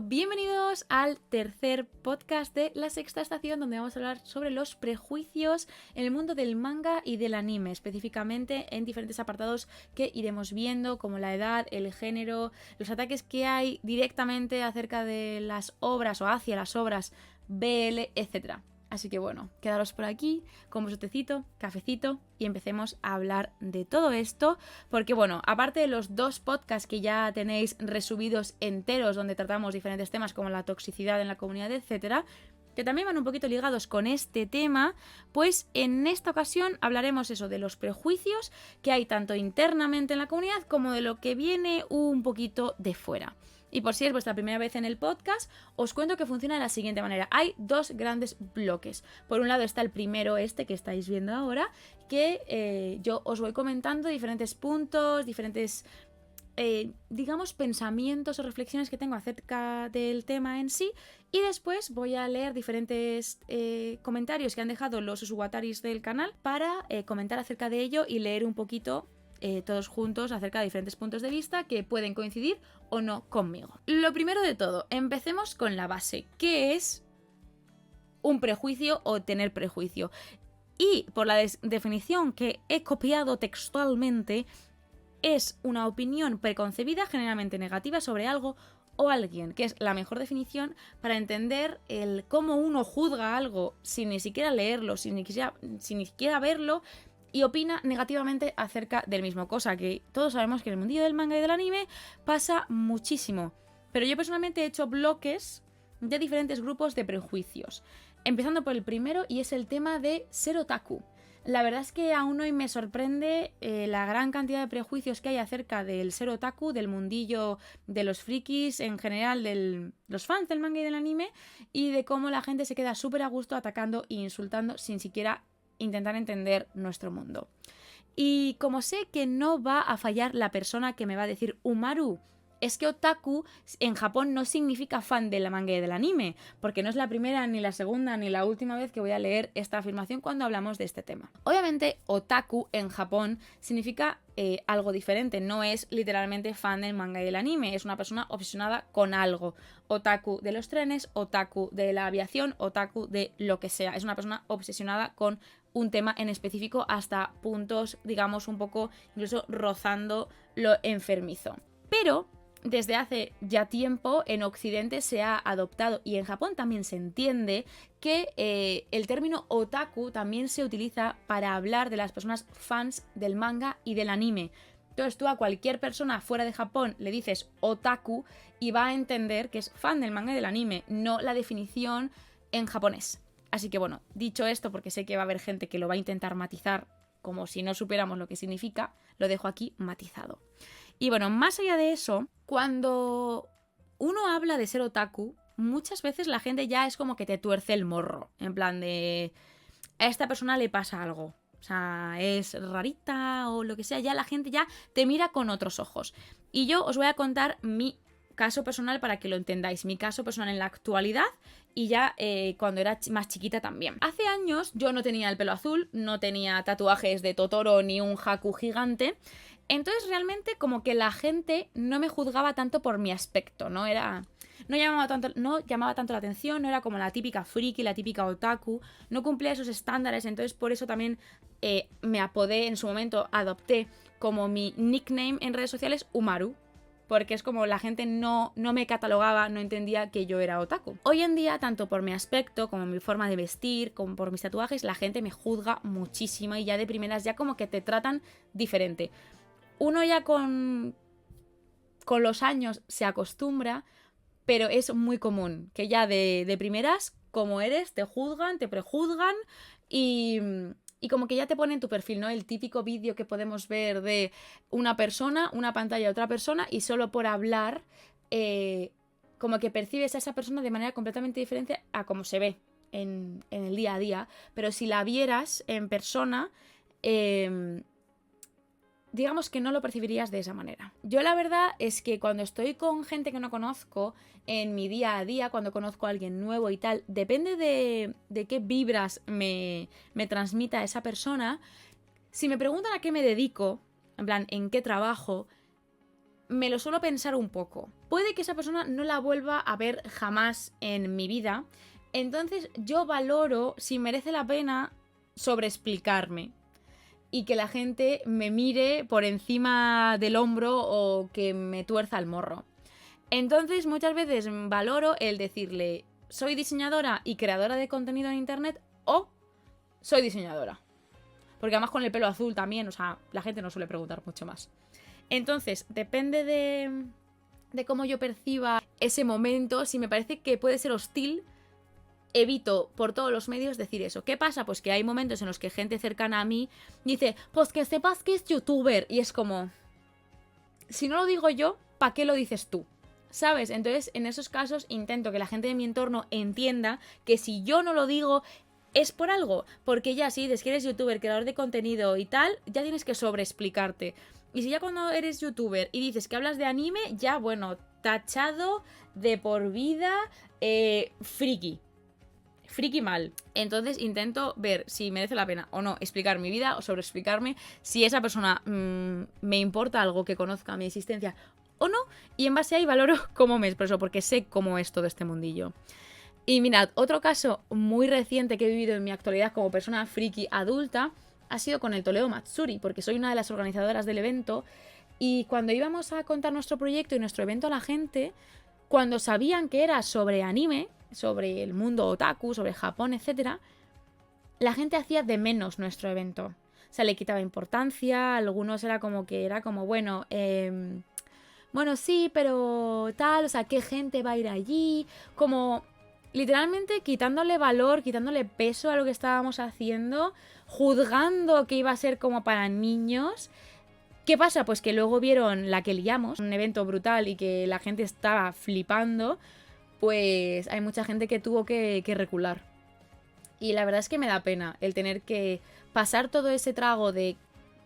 Bienvenidos al tercer podcast de La Sexta Estación, donde vamos a hablar sobre los prejuicios en el mundo del manga y del anime, específicamente en diferentes apartados que iremos viendo, como la edad, el género, los ataques que hay directamente acerca de las obras o hacia las obras BL, etc. Así que bueno, quedaros por aquí con vuestro tecito, cafecito y empecemos a hablar de todo esto, porque bueno, aparte de los dos podcasts que ya tenéis resubidos enteros donde tratamos diferentes temas como la toxicidad en la comunidad, etcétera, que también van un poquito ligados con este tema, pues en esta ocasión hablaremos eso de los prejuicios que hay tanto internamente en la comunidad como de lo que viene un poquito de fuera. Y por si es vuestra primera vez en el podcast, os cuento que funciona de la siguiente manera. Hay dos grandes bloques. Por un lado está el primero, que estáis viendo ahora, que yo os voy comentando diferentes puntos, diferentes, digamos, pensamientos o reflexiones que tengo acerca del tema en sí. Y después voy a leer diferentes comentarios que han dejado los usuwataris del canal para comentar acerca de ello y leer un poquito todos juntos acerca de diferentes puntos de vista que pueden coincidir o no conmigo. Lo primero de todo, empecemos con la base. ¿Qué es un prejuicio o tener prejuicio? Y por la definición que he copiado textualmente, es una opinión preconcebida generalmente negativa sobre algo o alguien, que es la mejor definición para entender el cómo uno juzga algo sin ni siquiera leerlo, sin ni siquiera verlo, y opina negativamente acerca del mismo, cosa que todos sabemos que en el mundillo del manga y del anime pasa muchísimo. Pero yo personalmente he hecho bloques de diferentes grupos de prejuicios, empezando por el primero, y es el tema de ser otaku. La verdad es que aún hoy me sorprende la gran cantidad de prejuicios que hay acerca del ser otaku, del mundillo de los frikis, en general de los fans del manga y del anime, y de cómo la gente se queda súper a gusto atacando e insultando sin siquiera intentar entender nuestro mundo. Y como sé que no va a fallar la persona que me va a decir Umaru, es que otaku en Japón no significa fan de la manga y del anime, porque no es la primera, ni la segunda, ni la última vez que voy a leer esta afirmación cuando hablamos de este tema. Obviamente, otaku en Japón significa algo diferente, no es literalmente fan del manga y del anime, es una persona obsesionada con algo. Otaku de los trenes, otaku de la aviación, otaku de lo que sea, es una persona obsesionada con un tema en específico hasta puntos, digamos, un poco incluso rozando lo enfermizo. Pero desde hace ya tiempo en Occidente se ha adoptado, y en Japón también se entiende, que el término otaku también se utiliza para hablar de las personas fans del manga y del anime. Entonces tú a cualquier persona fuera de Japón le dices otaku y va a entender que es fan del manga y del anime, no la definición en japonés. Así que bueno, dicho esto, porque sé que va a haber gente que lo va a intentar matizar como si no supiéramos lo que significa, lo dejo aquí matizado. Y bueno, más allá de eso, cuando uno habla de ser otaku, muchas veces la gente ya es como que te tuerce el morro. En plan de, a esta persona le pasa algo. O sea, es rarita o lo que sea, ya la gente ya te mira con otros ojos. Y yo os voy a contar mi caso personal para que lo entendáis. Mi caso personal en la actualidad y ya cuando era más chiquita también. Hace años yo no tenía el pelo azul, no tenía tatuajes de Totoro ni un Haku gigante. Entonces realmente como que la gente no me juzgaba tanto por mi aspecto, ¿no? No llamaba tanto la atención, no era como la típica friki, la típica otaku, no cumplía esos estándares, entonces por eso también me apodé en su momento, adopté como mi nickname en redes sociales Umaru, porque es como la gente no me catalogaba, no entendía que yo era otaku. Hoy en día, tanto por mi aspecto, como mi forma de vestir, como por mis tatuajes, la gente me juzga muchísimo y ya de primeras ya como que te tratan diferente. Uno ya con los años se acostumbra, pero es muy común que ya de primeras, como eres, te juzgan, te prejuzgan y como que ya te ponen tu perfil, ¿no? El típico vídeo que podemos ver de una persona, una pantalla de otra persona, y solo por hablar, como que percibes a esa persona de manera completamente diferente a cómo se ve en el día a día. Pero si la vieras en persona, digamos que no lo percibirías de esa manera. Yo la verdad es que cuando estoy con gente que no conozco en mi día a día, cuando conozco a alguien nuevo y tal, depende de qué vibras me transmita esa persona. Si me preguntan a qué me dedico, en plan, en qué trabajo, me lo suelo pensar un poco. Puede que esa persona no la vuelva a ver jamás en mi vida, entonces yo valoro si merece la pena sobreexplicarme y que la gente me mire por encima del hombro o que me tuerza el morro. Entonces muchas veces valoro el decirle soy diseñadora y creadora de contenido en internet o soy diseñadora. Porque además con el pelo azul también, o sea, la gente no suele preguntar mucho más. Entonces, depende de cómo yo perciba ese momento, si me parece que puede ser hostil, evito por todos los medios decir eso. ¿Qué pasa? Pues que hay momentos en los que gente cercana a mí dice, pues que sepas que es youtuber. Y es como, si no lo digo yo, ¿para qué lo dices tú? ¿Sabes? Entonces, en esos casos intento que la gente de mi entorno entienda que si yo no lo digo es por algo. Porque ya si dices que eres youtuber, creador de contenido y tal, ya tienes que sobreexplicarte. Y si ya cuando eres youtuber y dices que hablas de anime, ya bueno, tachado de por vida, friki. Friki mal. Entonces intento ver si merece la pena o no explicar mi vida o sobreexplicarme si esa persona me importa algo que conozca mi existencia o no. Y en base a ahí valoro cómo me expreso, porque sé cómo es todo este mundillo. Y mirad, otro caso muy reciente que he vivido en mi actualidad como persona friki adulta ha sido con el Toledo Matsuri, porque soy una de las organizadoras del evento y cuando íbamos a contar nuestro proyecto y nuestro evento a la gente, cuando sabían que era sobre anime, sobre el mundo otaku, sobre Japón, etc., la gente hacía de menos nuestro evento. O sea, le quitaba importancia, algunos era como, bueno, sí, pero tal, o sea, ¿qué gente va a ir allí? Como literalmente quitándole valor, quitándole peso a lo que estábamos haciendo, juzgando que iba a ser como para niños. ¿Qué pasa? Pues que luego vieron la que liamos, un evento brutal y que la gente estaba flipando, pues hay mucha gente que tuvo que recular. Y la verdad es que me da pena el tener que pasar todo ese trago de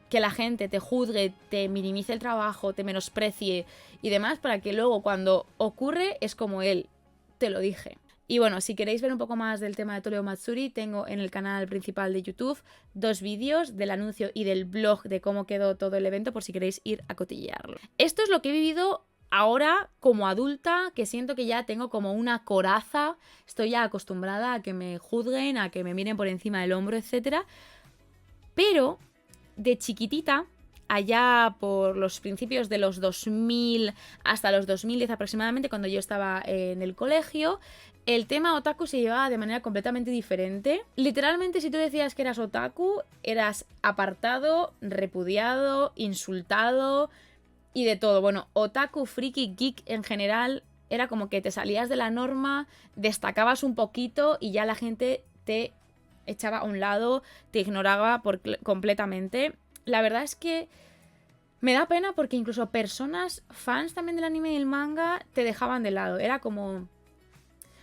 que la gente te juzgue, te minimice el trabajo, te menosprecie y demás, para que luego cuando ocurre es como él, te lo dije. Y bueno, si queréis ver un poco más del tema de Toledo Matsuri, tengo en el canal principal de YouTube 2 vídeos del anuncio y del blog de cómo quedó todo el evento, por si queréis ir a cotillearlo. Esto es lo que he vivido ahora como adulta, que siento que ya tengo como una coraza, estoy ya acostumbrada a que me juzguen, a que me miren por encima del hombro, etc. Pero de chiquitita, allá por los principios de los 2000 hasta los 2010 aproximadamente, cuando yo estaba en el colegio, el tema otaku se llevaba de manera completamente diferente. Literalmente, si tú decías que eras otaku, eras apartado, repudiado, insultado y de todo. Bueno, otaku, friki, geek en general, era como que te salías de la norma, destacabas un poquito y ya la gente te echaba a un lado, te ignoraba completamente. La verdad es que me da pena porque incluso personas fans también del anime y el manga te dejaban de lado. Era como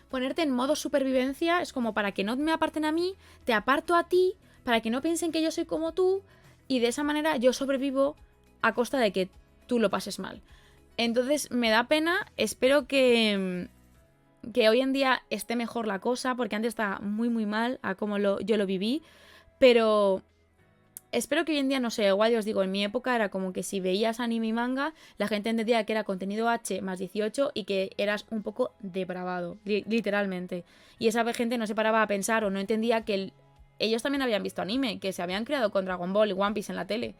ponerte en modo supervivencia, es como para que no me aparten a mí, te aparto a ti, para que no piensen que yo soy como tú y de esa manera yo sobrevivo a costa de que tú lo pases mal. Entonces me da pena, espero que hoy en día esté mejor la cosa, porque antes estaba muy muy mal a como yo lo viví, pero espero que hoy en día no sea igual. Yo os digo, en mi época era como que si veías anime y manga, la gente entendía que era contenido H más 18 y que eras un poco depravado, literalmente. Y esa gente no se paraba a pensar o no entendía que ellos también habían visto anime, que se habían creado con Dragon Ball y One Piece en la tele.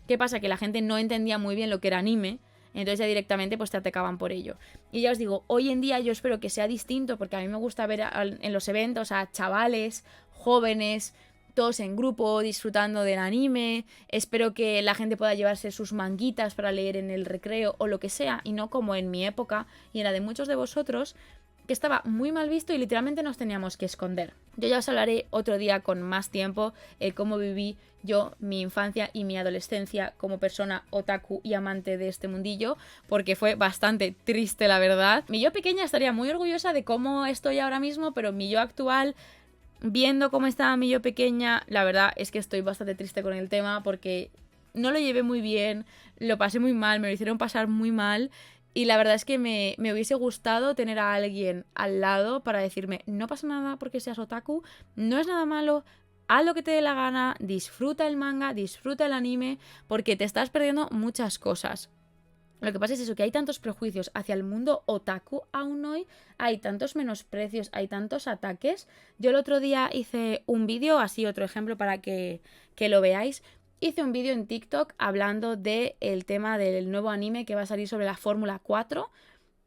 ¿Qué pasa? Que la gente no entendía muy bien lo que era anime, entonces ya directamente pues te atacaban por ello. Y ya os digo, hoy en día yo espero que sea distinto, porque a mí me gusta ver en los eventos a chavales, jóvenes, todos en grupo, disfrutando del anime. Espero que la gente pueda llevarse sus manguitas para leer en el recreo o lo que sea, y no como en mi época y en la de muchos de vosotros, que estaba muy mal visto y literalmente nos teníamos que esconder. Yo ya os hablaré otro día con más tiempo el cómo viví yo mi infancia y mi adolescencia como persona otaku y amante de este mundillo, porque fue bastante triste, la verdad. Mi yo pequeña estaría muy orgullosa de cómo estoy ahora mismo, pero mi yo actual, viendo cómo estaba mi yo pequeña, la verdad es que estoy bastante triste con el tema porque no lo llevé muy bien, lo pasé muy mal, me lo hicieron pasar muy mal. Y la verdad es que me hubiese gustado tener a alguien al lado para decirme, no pasa nada porque seas otaku, no es nada malo, haz lo que te dé la gana, disfruta el manga, disfruta el anime, porque te estás perdiendo muchas cosas. Lo que pasa es eso, que hay tantos prejuicios hacia el mundo otaku aún hoy, hay tantos menosprecios, hay tantos ataques. Yo el otro día hice un vídeo, así otro ejemplo para que lo veáis. Hice un vídeo en TikTok hablando del tema del nuevo anime que va a salir sobre la Fórmula 4.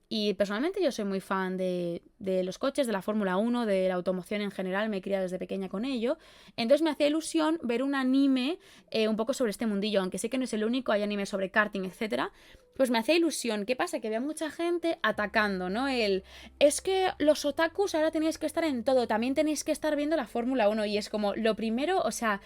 Y personalmente yo soy muy fan de los coches, de la Fórmula 1, de la automoción en general, me he criado desde pequeña con ello. Entonces me hacía ilusión ver un anime un poco sobre este mundillo, aunque sé que no es el único, hay anime sobre karting, etcétera. Pues me hacía ilusión. ¿Qué pasa? Que había mucha gente atacando, ¿no? Es que los otakus ahora tenéis que estar en todo, también tenéis que estar viendo la Fórmula 1. Y es como, lo primero, o sea,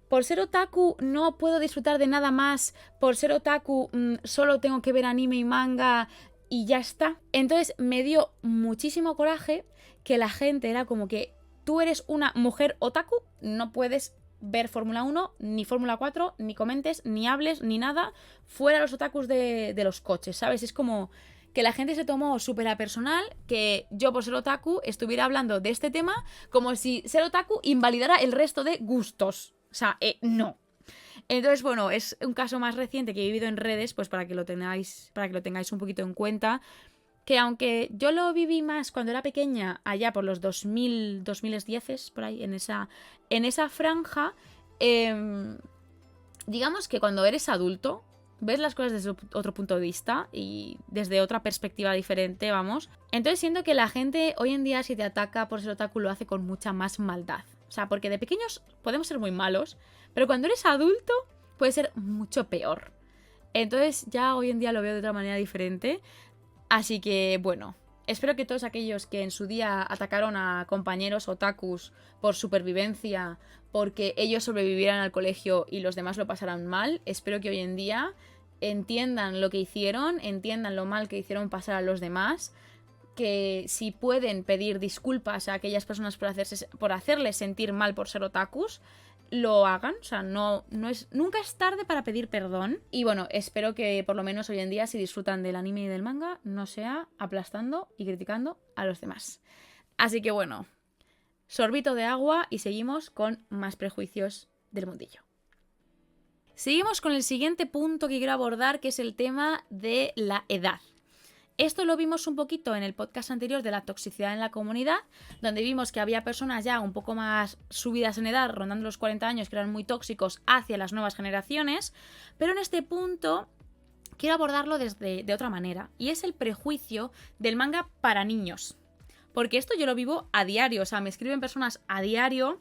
por ser otaku no puedo disfrutar de nada más, por ser otaku solo tengo que ver anime y manga y ya está. Entonces me dio muchísimo coraje que la gente era como que tú eres una mujer otaku, no puedes ver Fórmula 1, ni Fórmula 4, ni comentes, ni hables, ni nada, fuera los otakus de los coches, ¿sabes? Es como que la gente se tomó súper a personal que yo por ser otaku estuviera hablando de este tema como si ser otaku invalidara el resto de gustos. O sea, no. Entonces, bueno, es un caso más reciente que he vivido en redes, pues para que lo tengáis un poquito en cuenta, que aunque yo lo viví más cuando era pequeña, allá por los 2010, por ahí, en esa franja, digamos que cuando eres adulto, ves las cosas desde otro punto de vista y desde otra perspectiva diferente, vamos. Entonces siento que la gente hoy en día, si te ataca por ser otaku, lo hace con mucha más maldad. O sea, porque de pequeños podemos ser muy malos, pero cuando eres adulto puede ser mucho peor. Entonces ya hoy en día lo veo de otra manera diferente. Así que, bueno, espero que todos aquellos que en su día atacaron a compañeros otakus por supervivencia, porque ellos sobrevivieran al colegio y los demás lo pasaran mal, espero que hoy en día entiendan lo que hicieron, entiendan lo mal que hicieron pasar a los demás, que si pueden pedir disculpas a aquellas personas por hacerles sentir mal por ser otakus, lo hagan. O sea, nunca es tarde para pedir perdón. Y bueno, espero que por lo menos hoy en día, si disfrutan del anime y del manga, no sea aplastando y criticando a los demás. Así que bueno, sorbito de agua y seguimos con más prejuicios del mundillo. Seguimos con el siguiente punto que quiero abordar, que es el tema de la edad. Esto lo vimos un poquito en el podcast anterior de la toxicidad en la comunidad, donde vimos que había personas ya un poco más subidas en edad, rondando los 40 años, que eran muy tóxicos hacia las nuevas generaciones, pero en este punto quiero abordarlo de otra manera, y es el prejuicio del manga para niños. Porque esto yo lo vivo a diario, o sea, me escriben personas a diario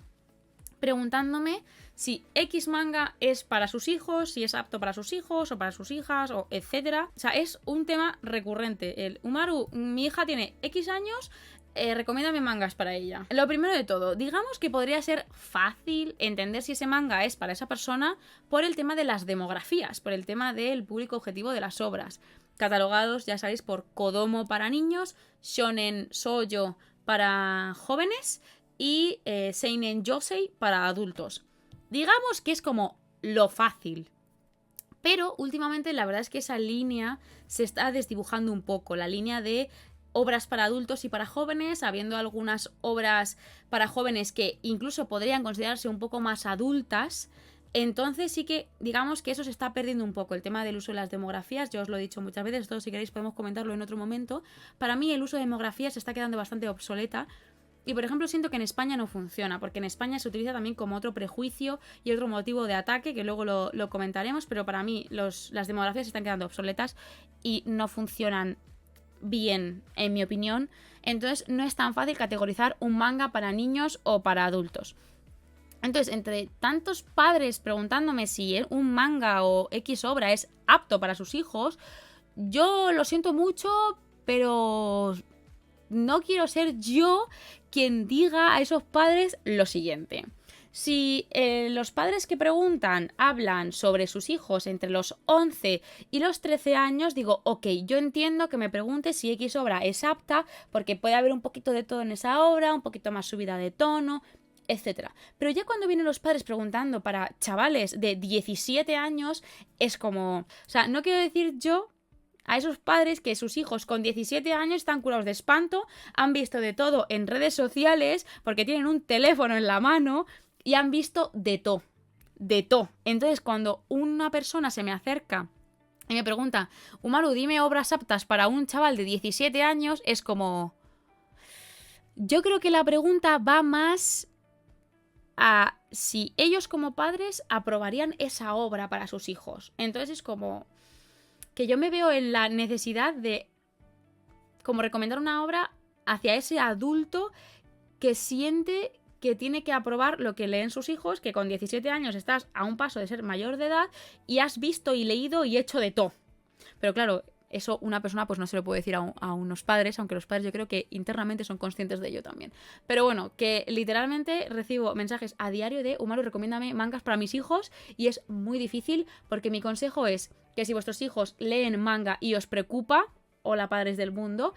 preguntándome si X manga es para sus hijos, si es apto para sus hijos o para sus hijas, o etcétera. O sea, es un tema recurrente. El Umaru, mi hija tiene X años, recomiéndame mangas para ella. Lo primero de todo, digamos que podría ser fácil entender si ese manga es para esa persona por el tema de las demografías, por el tema del público objetivo de las obras. Catalogados, ya sabéis, por Kodomo para niños, Shonen Shoujo para jóvenes y Seinen Yosei para adultos. Digamos que es como lo fácil. Pero últimamente la verdad es que esa línea se está desdibujando un poco. La línea de obras para adultos y para jóvenes, habiendo algunas obras para jóvenes que incluso podrían considerarse un poco más adultas. Entonces sí que digamos que eso se está perdiendo un poco. El tema del uso de las demografías, yo os lo he dicho muchas veces, esto si queréis podemos comentarlo en otro momento. Para mí el uso de demografías se está quedando bastante obsoleta. Y por ejemplo siento que en España no funciona, porque en España se utiliza también como otro prejuicio y otro motivo de ataque, que luego lo comentaremos, pero para mí las demografías se están quedando obsoletas y no funcionan bien, en mi opinión. Entonces no es tan fácil categorizar un manga para niños o para adultos. Entonces, entre tantos padres preguntándome si un manga o X obra es apto para sus hijos, yo lo siento mucho, pero no quiero ser yo quien diga a esos padres lo siguiente. Si los padres que preguntan hablan sobre sus hijos entre los 11 y los 13 años, digo, ok, yo entiendo que me pregunte si X obra es apta, porque puede haber un poquito de todo en esa obra, un poquito más subida de tono, etcétera. Pero ya cuando vienen los padres preguntando para chavales de 17 años, es como, o sea, no quiero decir yo a esos padres que sus hijos con 17 años están curados de espanto, han visto de todo en redes sociales porque tienen un teléfono en la mano y han visto de todo. Entonces, cuando una persona se me acerca y me pregunta, Umaru, dime obras aptas para un chaval de 17 años, es como... Yo creo que la pregunta va más a si ellos como padres aprobarían esa obra para sus hijos. Entonces es como que yo me veo en la necesidad de como recomendar una obra hacia ese adulto que siente que tiene que aprobar lo que leen sus hijos, que con 17 años estás a un paso de ser mayor de edad y has visto y leído y hecho de todo. Pero claro, eso una persona pues no se lo puede decir a unos padres, aunque los padres yo creo que internamente son conscientes de ello también. Pero bueno, que literalmente recibo mensajes a diario de Umaru, recomiéndame mangas para mis hijos, y es muy difícil porque mi consejo es que si vuestros hijos leen manga y os preocupa, hola padres del mundo,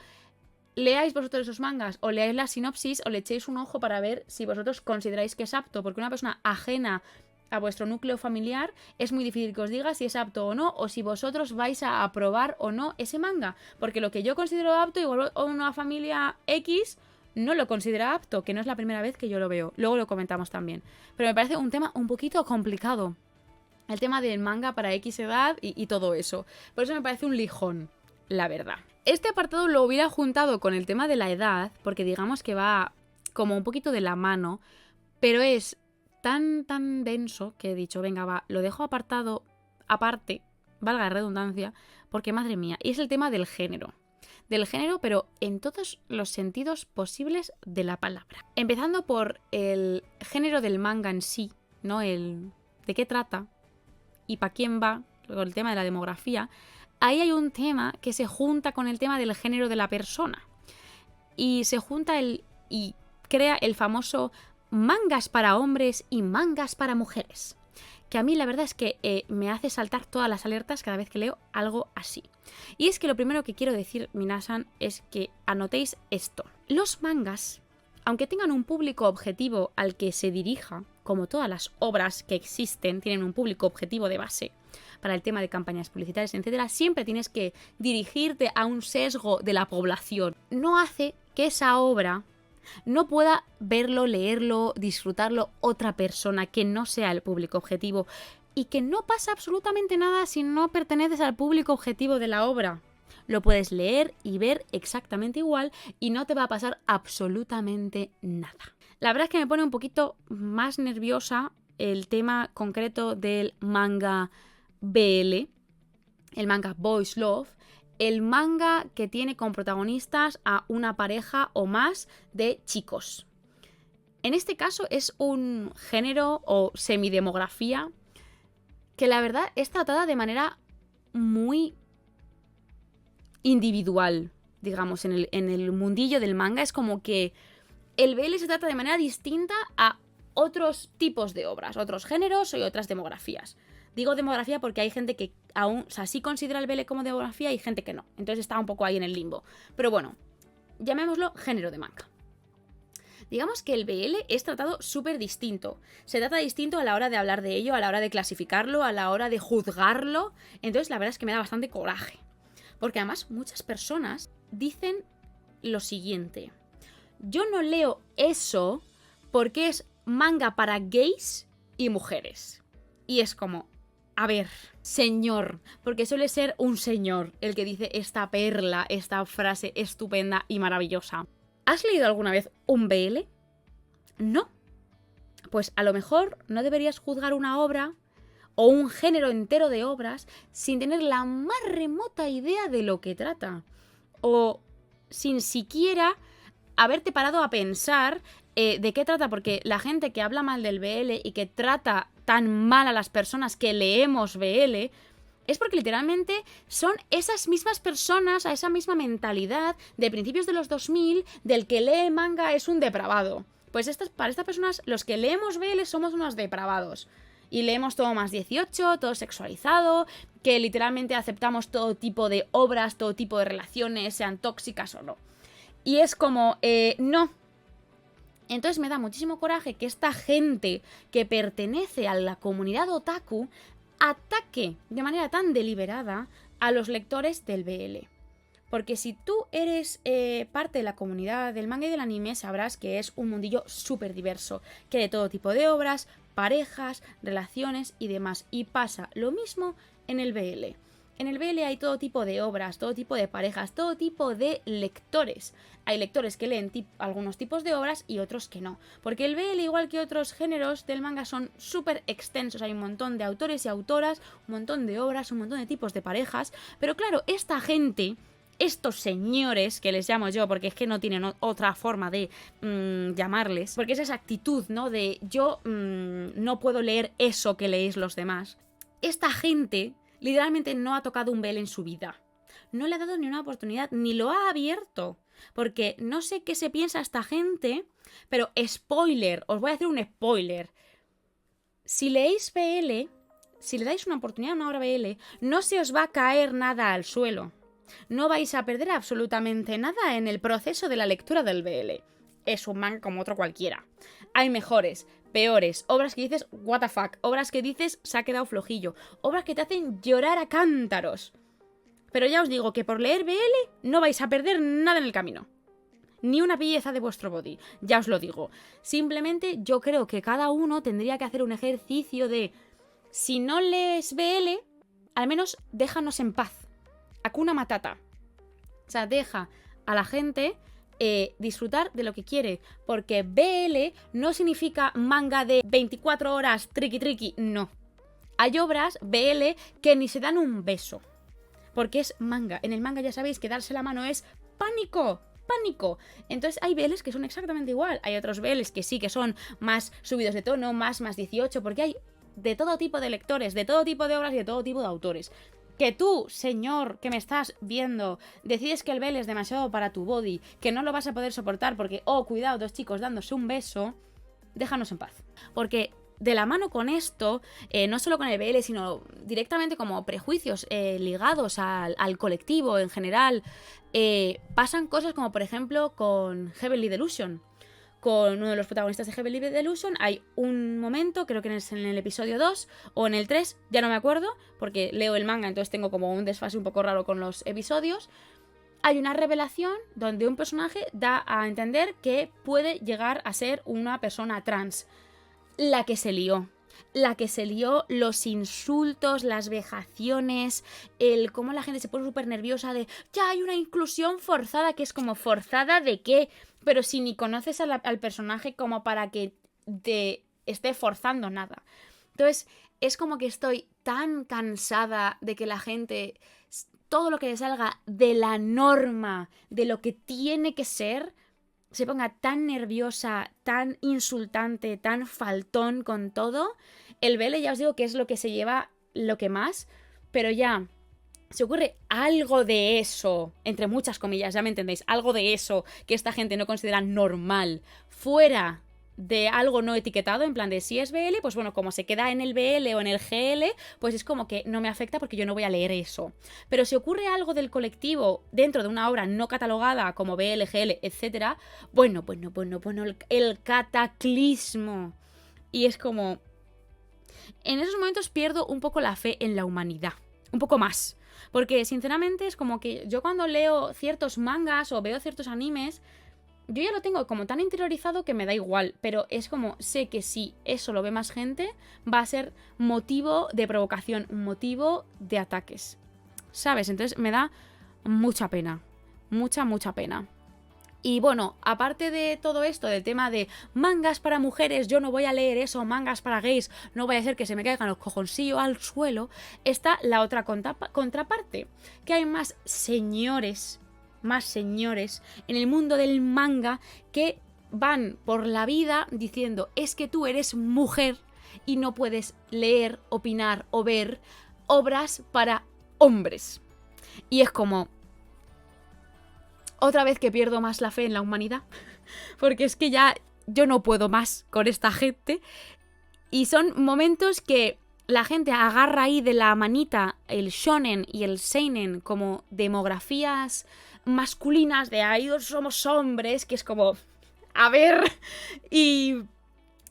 leáis vosotros esos mangas o leáis la sinopsis o le echéis un ojo para ver si vosotros consideráis que es apto, porque una persona ajena a vuestro núcleo familiar es muy difícil que os diga si es apto o no, o si vosotros vais a aprobar o no ese manga, porque lo que yo considero apto, igual una familia X no lo considera apto, que no es la primera vez que yo lo veo, luego lo comentamos también, pero me parece un tema un poquito complicado, el tema del manga para X edad y todo eso, por eso me parece un lijón, la verdad. Este apartado lo hubiera juntado con el tema de la edad, porque digamos que va como un poquito de la mano, pero es tan denso que he dicho, venga, va, lo dejo apartado aparte, valga la redundancia, porque madre mía, y es el tema del género. Del género, pero en todos los sentidos posibles de la palabra. Empezando por el género del manga en sí, ¿no? El de qué trata y para quién va, con el tema de la demografía. Ahí hay un tema que se junta con el tema del género de la persona. Y se junta y crea el famoso mangas para hombres y mangas para mujeres. Que a mí la verdad es que me hace saltar todas las alertas cada vez que leo algo así. Y es que lo primero que quiero decir, minasan, es que anotéis esto. Los mangas, aunque tengan un público objetivo al que se dirija, como todas las obras que existen, tienen un público objetivo de base, para el tema de campañas publicitarias, etcétera, siempre tienes que dirigirte a un sesgo de la población. No hace que esa obra no pueda verlo, leerlo, disfrutarlo otra persona que no sea el público objetivo, y que no pasa absolutamente nada si no perteneces al público objetivo de la obra. Lo puedes leer y ver exactamente igual y no te va a pasar absolutamente nada. La verdad es que me pone un poquito más nerviosa el tema concreto del manga BL, el manga Boys Love, el manga que tiene como protagonistas a una pareja o más de chicos. En este caso es un género o semidemografía que la verdad es tratada de manera muy individual, digamos, en el mundillo del manga. Es como que el BL se trata de manera distinta a otros tipos de obras, otros géneros y otras demografías. Digo demografía porque hay gente que aún, o sea, sí considera el BL como demografía y gente que no. Entonces está un poco ahí en el limbo. Pero bueno, llamémoslo género de manga. Digamos que el BL es tratado súper distinto. Se trata distinto a la hora de hablar de ello, a la hora de clasificarlo, a la hora de juzgarlo. Entonces la verdad es que me da bastante coraje. Porque además muchas personas dicen lo siguiente. Yo no leo eso porque es manga para gays y mujeres. Y es como, a ver, señor, porque suele ser un señor el que dice esta perla, esta frase estupenda y maravillosa. ¿Has leído alguna vez un BL? No. Pues a lo mejor no deberías juzgar una obra o un género entero de obras sin tener la más remota idea de lo que trata. O sin siquiera haberte parado a pensar de qué trata, porque la gente que habla mal del BL y que trata tan mal a las personas que leemos BL es porque literalmente son esas mismas personas, a esa misma mentalidad de principios de los 2000 del que lee manga es un depravado. Pues para estas personas, los que leemos BL somos unos depravados. Y leemos todo más 18, todo sexualizado, que literalmente aceptamos todo tipo de obras, todo tipo de relaciones, sean tóxicas o no. Y es como, no. Entonces me da muchísimo coraje que esta gente que pertenece a la comunidad otaku ataque de manera tan deliberada a los lectores del BL. Porque si tú eres parte de la comunidad del manga y del anime, sabrás que es un mundillo súper diverso, que hay de todo tipo de obras, parejas, relaciones y demás. Y pasa lo mismo en el BL. En el BL hay todo tipo de obras, todo tipo de parejas, todo tipo de lectores. Hay lectores que leen algunos tipos de obras y otros que no. Porque el BL, igual que otros géneros del manga, son súper extensos. Hay un montón de autores y autoras, un montón de obras, un montón de tipos de parejas. Pero claro, esta gente, estos señores, que les llamo yo, porque es que no tienen otra forma de llamarles, porque es esa actitud, ¿no? De yo no puedo leer eso que leéis los demás. Esta gente literalmente no ha tocado un BL en su vida. No le ha dado ni una oportunidad, ni lo ha abierto. Porque no sé qué se piensa esta gente, pero spoiler, os voy a hacer un spoiler. Si leéis BL, si le dais una oportunidad a una obra BL, no se os va a caer nada al suelo. No vais a perder absolutamente nada en el proceso de la lectura del BL. Es un manga como otro cualquiera. Hay mejores, peores, obras que dices what the fuck, obras que dices se ha quedado flojillo, obras que te hacen llorar a cántaros. Pero ya os digo que por leer BL no vais a perder nada en el camino. Ni una pieza de vuestro body, ya os lo digo. Simplemente yo creo que cada uno tendría que hacer un ejercicio de, si no lees BL, al menos déjanos en paz. Hakuna Matata. O sea, deja a la gente disfrutar de lo que quiere. Porque BL no significa manga de 24 horas triqui, no. Hay obras BL que ni se dan un beso. Porque es manga. En el manga ya sabéis que darse la mano es pánico. Pánico. Entonces hay BLs que son exactamente igual. Hay otros BLs que sí que son más subidos de tono, más 18. Porque hay de todo tipo de lectores, de todo tipo de obras y de todo tipo de autores. Que tú, señor, que me estás viendo, decides que el BL es demasiado para tu body, que no lo vas a poder soportar porque, oh, cuidado, dos chicos dándose un beso, déjanos en paz. Porque de la mano con esto, no solo con el BL, sino directamente como prejuicios ligados al colectivo en general, pasan cosas como, por ejemplo, con Heavenly Delusion. Con uno de los protagonistas de Heavenly Delusion hay un momento, creo que es en el episodio 2 o en el 3, ya no me acuerdo, porque leo el manga, entonces tengo como un desfase un poco raro con los episodios. Hay una revelación donde un personaje da a entender que puede llegar a ser una persona trans. La que se lió, los insultos, las vejaciones, el cómo la gente se pone súper nerviosa de ya hay una inclusión forzada, que es como forzada de qué, pero si ni conoces al personaje como para que te esté forzando nada. Entonces es como que estoy tan cansada de que la gente, todo lo que le salga de la norma, de lo que tiene que ser, se ponga tan nerviosa, tan insultante, tan faltón con todo. El BL ya os digo que es lo que se lleva lo que más, pero ya se ocurre algo de eso, entre muchas comillas, ya me entendéis, algo de eso que esta gente no considera normal, fuera de algo no etiquetado, en plan de si es BL, pues bueno, como se queda en el BL o en el GL, pues es como que no me afecta porque yo no voy a leer eso. Pero si ocurre algo del colectivo dentro de una obra no catalogada como BL, GL, etc., bueno, el cataclismo. Y es como, en esos momentos pierdo un poco la fe en la humanidad, un poco más. Porque sinceramente es como que yo cuando leo ciertos mangas o veo ciertos animes, yo ya lo tengo como tan interiorizado que me da igual, pero es como, sé que si eso lo ve más gente, va a ser motivo de provocación, motivo de ataques, ¿sabes? Entonces me da mucha pena, mucha pena. Y bueno, aparte de todo esto, del tema de mangas para mujeres, yo no voy a leer eso, mangas para gays, no vaya a ser que se me caigan los cojoncillos al suelo, está la otra contraparte, que hay más señores en el mundo del manga que van por la vida diciendo es que tú eres mujer y no puedes leer, opinar o ver obras para hombres. Y es como, otra vez que pierdo más la fe en la humanidad, porque es que ya yo no puedo más con esta gente. Y son momentos que la gente agarra ahí de la manita el shonen y el seinen como demografías masculinas de ahí somos hombres, que es como, a ver, y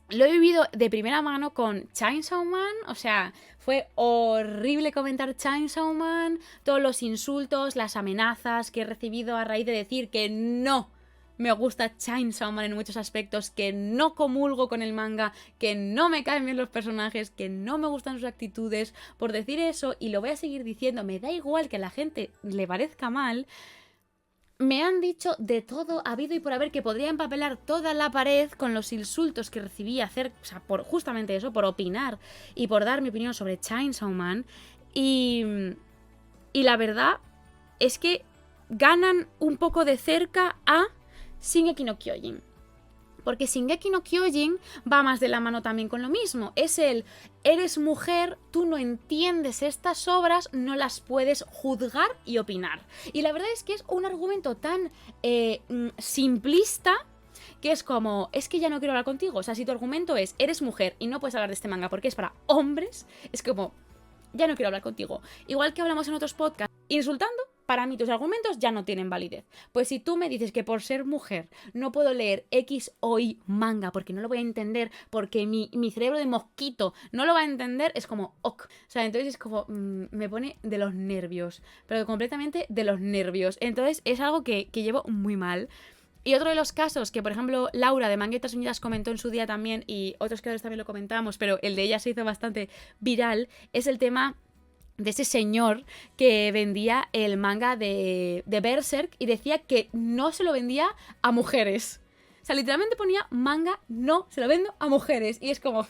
lo he vivido de primera mano con Chainsaw Man, o sea, fue horrible comentar Chainsaw Man, todos los insultos, las amenazas que he recibido a raíz de decir que no me gusta Chainsaw Man en muchos aspectos, que no comulgo con el manga, que no me caen bien los personajes, que no me gustan sus actitudes, por decir eso, y lo voy a seguir diciendo, me da igual que a la gente le parezca mal. Me han dicho de todo habido y por haber, que podría empapelar toda la pared con los insultos que recibí por justamente eso, por opinar y por dar mi opinión sobre Chainsaw Man. Y la verdad es que ganan un poco de cerca a Shingeki no Kyojin. Porque Shingeki no Kyojin va más de la mano también con lo mismo. Es eres mujer, tú no entiendes estas obras, no las puedes juzgar y opinar. Y la verdad es que es un argumento tan simplista que es como, es que ya no quiero hablar contigo. O sea, si tu argumento es, eres mujer y no puedes hablar de este manga porque es para hombres, es como, ya no quiero hablar contigo. Igual que hablamos en otros podcasts, insultando, para mí tus argumentos ya no tienen validez. Pues si tú me dices que por ser mujer no puedo leer X o Y manga porque no lo voy a entender, porque mi cerebro de mosquito no lo va a entender, es como, ok. O sea, entonces es como, me pone de los nervios, pero completamente de los nervios. Entonces es algo que llevo muy mal. Y otro de los casos que, por ejemplo, Laura de Manguetas Unidas comentó en su día también, y otros creadores también lo comentamos, pero el de ella se hizo bastante viral, es el tema de ese señor que vendía el manga de Berserk y decía que no se lo vendía a mujeres. O sea, literalmente ponía manga, no se lo vendo a mujeres. Y es como,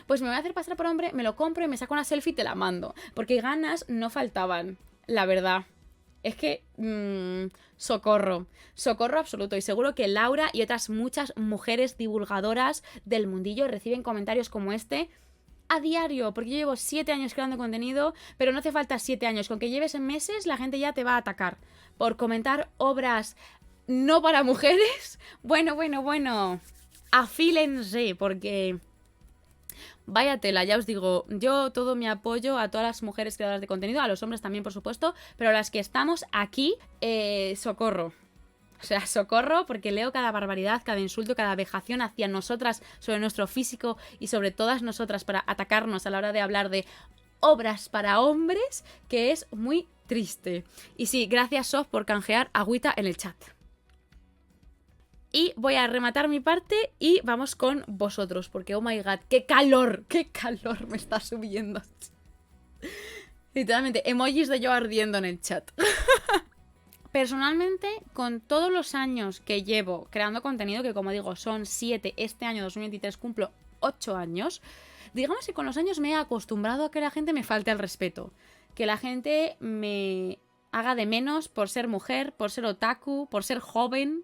pues me voy a hacer pasar por hombre, me lo compro y me saco una selfie y te la mando. Porque ganas no faltaban, la verdad. Es que, socorro absoluto. Y seguro que Laura y otras muchas mujeres divulgadoras del mundillo reciben comentarios como este a diario, porque yo llevo 7 años creando contenido, pero no hace falta 7 años. Con que lleves en meses, la gente ya te va a atacar por comentar obras no para mujeres. Bueno, afílense, porque vaya tela, ya os digo, yo todo mi apoyo a todas las mujeres creadoras de contenido, a los hombres también, por supuesto, pero a las que estamos aquí, socorro. O sea, socorro, porque leo cada barbaridad, cada insulto, cada vejación hacia nosotras sobre nuestro físico y sobre todas nosotras para atacarnos a la hora de hablar de obras para hombres, que es muy triste. Y sí, gracias Sof por canjear agüita en el chat. Y voy a rematar mi parte y vamos con vosotros, porque oh my god, qué calor me está subiendo. Literalmente, emojis de yo ardiendo en el chat. Personalmente, con todos los años que llevo creando contenido, que como digo son 7, este año 2023 cumplo 8 años, digamos que con los años me he acostumbrado a que la gente me falte al respeto, que la gente me haga de menos por ser mujer, por ser otaku, por ser joven,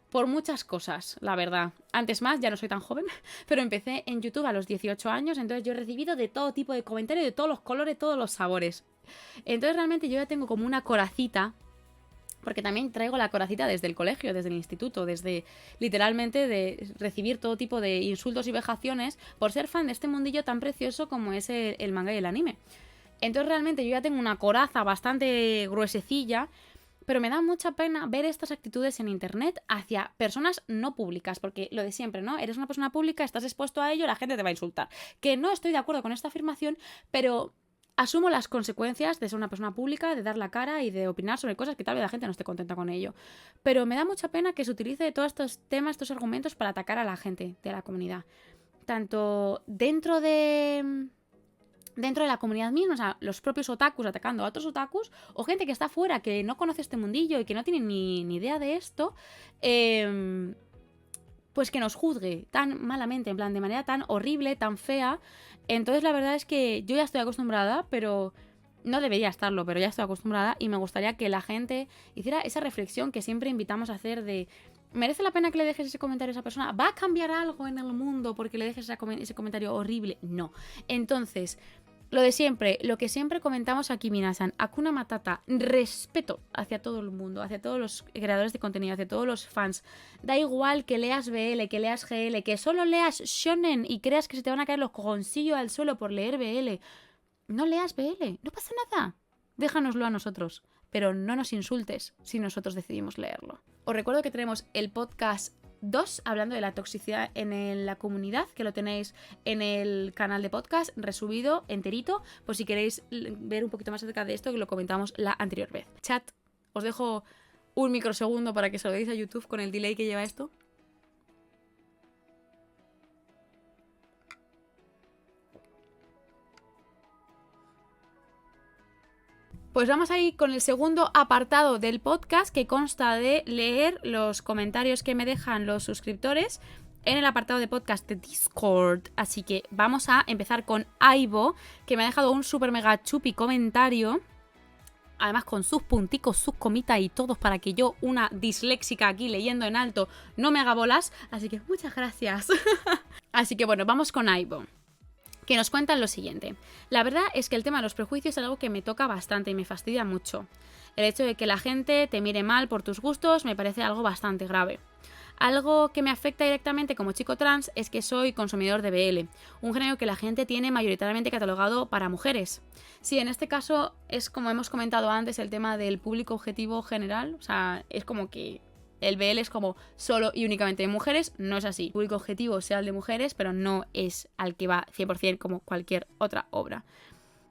por muchas cosas, la verdad. Antes más, ya no soy tan joven, pero empecé en YouTube a los 18 años, entonces yo he recibido de todo tipo de comentarios, de todos los colores, todos los sabores. Entonces realmente yo ya tengo como una coracita, porque también traigo la coracita desde el colegio, desde el instituto, desde literalmente de recibir todo tipo de insultos y vejaciones por ser fan de este mundillo tan precioso como es el manga y el anime. Entonces realmente yo ya tengo una coraza bastante gruesecilla, pero me da mucha pena ver estas actitudes en internet hacia personas no públicas, porque lo de siempre, ¿no? Eres una persona pública, estás expuesto a ello, la gente te va a insultar. Que no estoy de acuerdo con esta afirmación, pero asumo las consecuencias de ser una persona pública, de dar la cara y de opinar sobre cosas que tal vez la gente no esté contenta con ello. Pero me da mucha pena que se utilice todos estos temas, estos argumentos para atacar a la gente de la comunidad. Tanto dentro de la comunidad misma, o sea, los propios otakus atacando a otros otakus, o gente que está fuera, que no conoce este mundillo y que no tiene ni idea de esto, pues que nos juzgue tan malamente, en plan, de manera tan horrible, tan fea. Entonces la verdad es que yo ya estoy acostumbrada, pero no debería estarlo, pero ya estoy acostumbrada y me gustaría que la gente hiciera esa reflexión que siempre invitamos a hacer de ¿merece la pena que le dejes ese comentario a esa persona? ¿Va a cambiar algo en el mundo porque le dejes ese comentario horrible? No. Entonces, lo de siempre, lo que siempre comentamos aquí, Minasan, Hakuna Matata, respeto hacia todo el mundo, hacia todos los creadores de contenido, hacia todos los fans. Da igual que leas BL, que leas GL, que solo leas Shonen y creas que se te van a caer los cojoncillos al suelo por leer BL. No leas BL, no pasa nada. Déjanoslo a nosotros, pero no nos insultes si nosotros decidimos leerlo. Os recuerdo que tenemos el podcast 2, hablando de la toxicidad en la comunidad, que lo tenéis en el canal de podcast, resubido enterito, por si queréis ver un poquito más acerca de esto, que lo comentamos la anterior vez. Chat, os dejo un microsegundo para que se lo deis a YouTube con el delay que lleva esto. Pues vamos a ir con el segundo apartado del podcast, que consta de leer los comentarios que me dejan los suscriptores en el apartado de podcast de Discord. Así que vamos a empezar con Aibo, que me ha dejado un super mega chupi comentario. Además con sus punticos, sus comitas y todos, para que yo, una disléxica aquí leyendo en alto, no me haga bolas. Así que muchas gracias. Así que bueno, vamos con Aibo, que nos cuentan lo siguiente. La verdad es que el tema de los prejuicios es algo que me toca bastante y me fastidia mucho. El hecho de que la gente te mire mal por tus gustos me parece algo bastante grave. Algo que me afecta directamente como chico trans es que soy consumidor de BL, un género que la gente tiene mayoritariamente catalogado para mujeres. Sí, en este caso es como hemos comentado antes el tema del público objetivo general, o sea, es como que el BL es como solo y únicamente de mujeres, no es así. El público objetivo sea el de mujeres, pero no es al que va 100% como cualquier otra obra.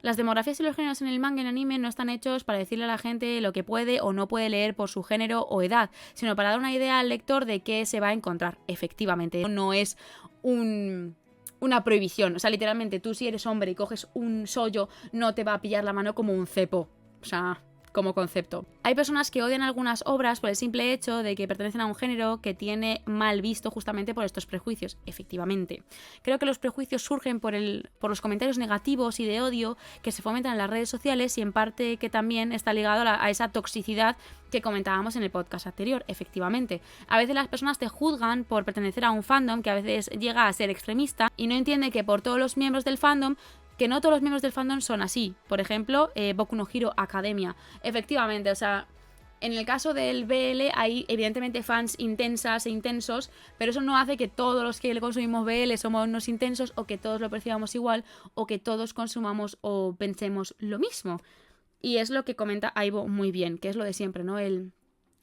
Las demografías y los géneros en el manga y en el anime no están hechos para decirle a la gente lo que puede o no puede leer por su género o edad, sino para dar una idea al lector de qué se va a encontrar. Efectivamente, no es una prohibición. O sea, literalmente, tú si eres hombre y coges un shoujo, no te va a pillar la mano como un cepo. O sea, como concepto. Hay personas que odian algunas obras por el simple hecho de que pertenecen a un género que tiene mal visto justamente por estos prejuicios. Efectivamente. Creo que los prejuicios surgen por los comentarios negativos y de odio que se fomentan en las redes sociales y en parte que también está ligado a esa toxicidad que comentábamos en el podcast anterior. Efectivamente. A veces las personas te juzgan por pertenecer a un fandom que a veces llega a ser extremista y no entiende que por todos los miembros del fandom, que no todos los miembros del fandom son así. Por ejemplo, Boku no Hero Academia. Efectivamente, o sea, en el caso del BL hay evidentemente fans intensas e intensos, pero eso no hace que todos los que le consumimos BL somos unos intensos o que todos lo percibamos igual o que todos consumamos o pensemos lo mismo. Y es lo que comenta Aibo muy bien, que es lo de siempre, ¿no? El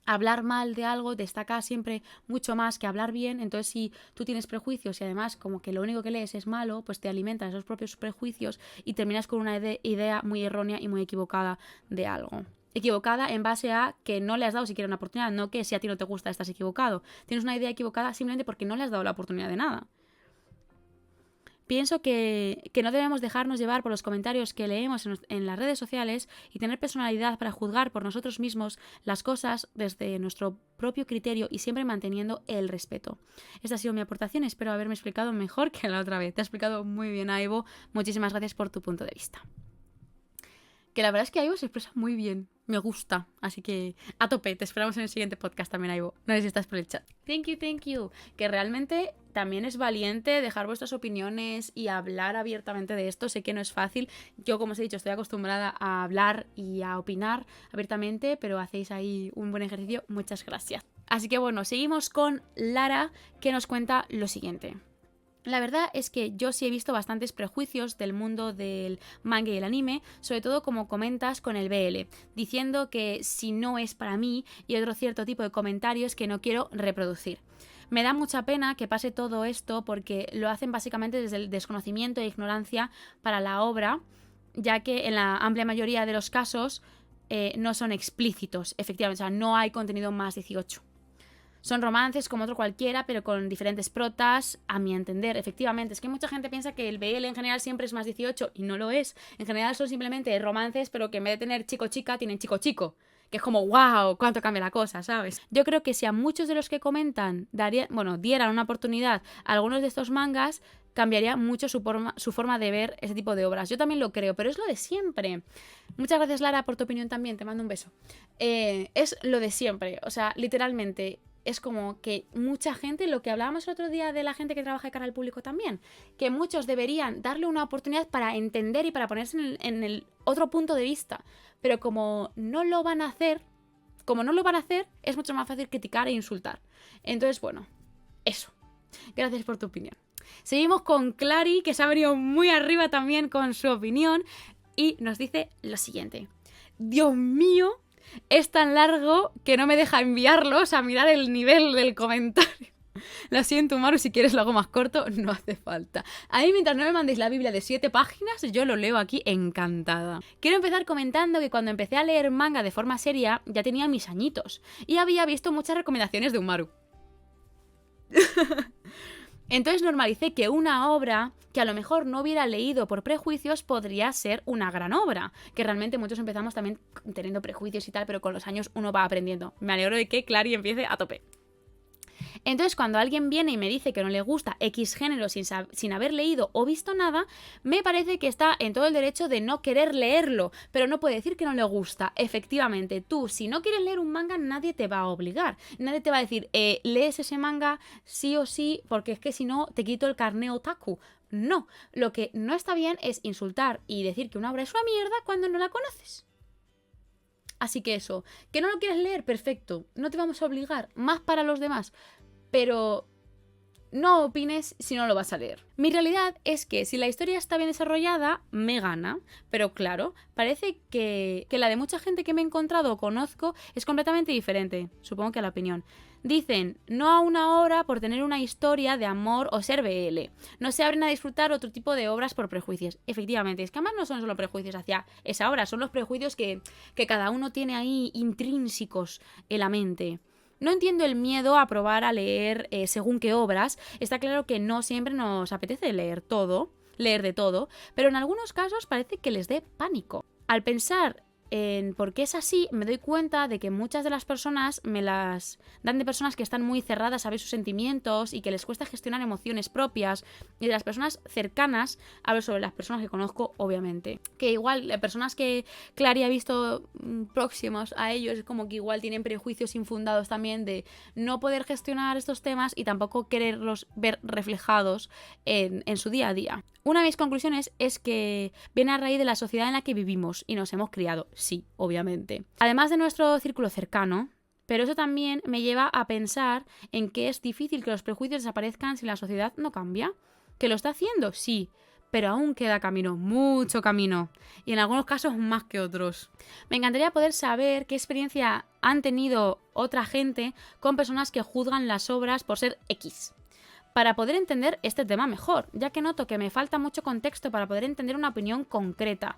hablar mal de algo destaca siempre mucho más que hablar bien. Entonces si tú tienes prejuicios y además como que lo único que lees es malo, pues te alimentan esos propios prejuicios y terminas con una idea muy errónea y muy equivocada de algo. Equivocada en base a que no le has dado siquiera una oportunidad, no que si a ti no te gusta estás equivocado. Tienes una idea equivocada simplemente porque no le has dado la oportunidad de nada. Pienso que no debemos dejarnos llevar por los comentarios que leemos en las redes sociales y tener personalidad para juzgar por nosotros mismos las cosas desde nuestro propio criterio y siempre manteniendo el respeto. Esta ha sido mi aportación, espero haberme explicado mejor que la otra vez. Te has explicado muy bien, Aibo. Muchísimas gracias por tu punto de vista. Que la verdad es que Aibo se expresa muy bien. Me gusta. Así que a tope. Te esperamos en el siguiente podcast también, Aibo. No sé si estás por el chat. Thank you. Que realmente también es valiente dejar vuestras opiniones y hablar abiertamente de esto. Sé que no es fácil. Yo, como os he dicho, estoy acostumbrada a hablar y a opinar abiertamente, pero hacéis ahí un buen ejercicio. Muchas gracias. Así que bueno, seguimos con Lara, que nos cuenta lo siguiente. La verdad es que yo sí he visto bastantes prejuicios del mundo del manga y el anime, sobre todo como comentas con el BL, diciendo que si no es para mí y otro cierto tipo de comentarios que no quiero reproducir. Me da mucha pena que pase todo esto porque lo hacen básicamente desde el desconocimiento e ignorancia para la obra, ya que en la amplia mayoría de los casos no son explícitos, efectivamente, o sea, no hay contenido más 18. Son romances como otro cualquiera, pero con diferentes protas, a mi entender. Efectivamente, es que mucha gente piensa que el BL en general siempre es más 18 y no lo es. En general son simplemente romances, pero que en vez de tener chico-chica, tienen chico-chico. Que es como, wow, cuánto cambia la cosa, ¿sabes? Yo creo que si a muchos de los que comentan dieran una oportunidad a algunos de estos mangas, cambiaría mucho su forma de ver ese tipo de obras. Yo también lo creo, pero es lo de siempre. Muchas gracias, Lara, por tu opinión también. Te mando un beso. Es lo de siempre. O sea, literalmente es como que mucha gente, lo que hablábamos el otro día de la gente que trabaja de cara al público también, que muchos deberían darle una oportunidad para entender y para ponerse en el otro punto de vista. Pero como no lo van a hacer, es mucho más fácil criticar e insultar. Entonces, bueno, eso. Gracias por tu opinión. Seguimos con Clary, que se ha venido muy arriba también con su opinión y nos dice lo siguiente. Dios mío, es tan largo que no me deja enviarlos a mirar el nivel del comentario. Lo siento, Maru, si quieres lo hago más corto, no hace falta. A mí, mientras no me mandéis la Biblia de 7 páginas, yo lo leo aquí encantada. Quiero empezar comentando que cuando empecé a leer manga de forma seria, ya tenía mis añitos. Y había visto muchas recomendaciones de Umaru. Entonces normalicé que una obra que a lo mejor no hubiera leído por prejuicios podría ser una gran obra. Que realmente muchos empezamos también teniendo prejuicios y tal, pero con los años uno va aprendiendo. Me alegro de que Clary empiece a tope. Entonces, cuando alguien viene y me dice que no le gusta X género sin haber leído o visto nada, me parece que está en todo el derecho de no querer leerlo, pero no puede decir que no le gusta. Efectivamente, tú, si no quieres leer un manga, nadie te va a obligar. Nadie te va a decir, lees ese manga sí o sí, porque es que si no, te quito el carné otaku. No, lo que no está bien es insultar y decir que una obra es una mierda cuando no la conoces. Así que eso, que no lo quieres leer, perfecto, no te vamos a obligar, más para los demás. Pero no opines si no lo vas a leer. Mi realidad es que si la historia está bien desarrollada, me gana. Pero claro, parece que la de mucha gente que me he encontrado o conozco es completamente diferente. Supongo que a la opinión. Dicen, no a una obra por tener una historia de amor o ser BL. No se abren a disfrutar otro tipo de obras por prejuicios. Efectivamente, es que además no son solo prejuicios hacia esa obra, son los prejuicios que cada uno tiene ahí intrínsecos en la mente. No entiendo el miedo a probar a leer según qué obras. Está claro que no siempre nos apetece leer de todo, pero en algunos casos parece que les dé pánico. Al pensar en por qué es así, me doy cuenta de que muchas de las personas me las dan de personas que están muy cerradas a ver sus sentimientos y que les cuesta gestionar emociones propias, y de las personas cercanas, hablo sobre las personas que conozco, obviamente. Que igual, personas que Clary ha visto próximos a ellos, es como que igual tienen prejuicios infundados también de no poder gestionar estos temas y tampoco quererlos ver reflejados en su día a día. Una de mis conclusiones es que viene a raíz de la sociedad en la que vivimos y nos hemos criado, sí, obviamente. Además de nuestro círculo cercano, pero eso también me lleva a pensar en que es difícil que los prejuicios desaparezcan si la sociedad no cambia. ¿Que lo está haciendo? Sí, pero aún queda camino, mucho camino, y en algunos casos más que otros. Me encantaría poder saber qué experiencia han tenido otra gente con personas que juzgan las obras por ser X, para poder entender este tema mejor, ya que noto que me falta mucho contexto para poder entender una opinión concreta.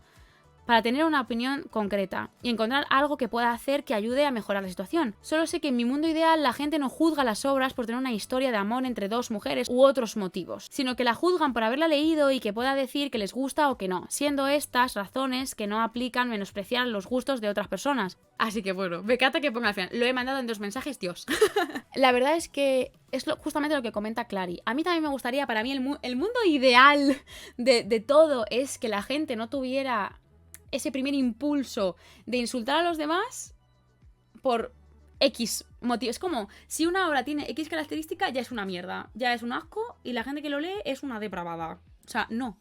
Para tener una opinión concreta y encontrar algo que pueda hacer que ayude a mejorar la situación. Solo sé que en mi mundo ideal la gente no juzga las obras por tener una historia de amor entre dos mujeres u otros motivos, sino que la juzgan por haberla leído y que pueda decir que les gusta o que no, siendo estas razones que no aplican menospreciar los gustos de otras personas. Así que bueno, becata que ponga al final. Lo he mandado en 2 mensajes, Dios. La verdad es que es justamente lo que comenta Clary. A mí también me gustaría, para mí el mundo ideal de todo es que la gente no tuviera ese primer impulso de insultar a los demás por X motivo. Es como, si una obra tiene X característica, ya es una mierda, ya es un asco, y la gente que lo lee es una depravada. O sea, no.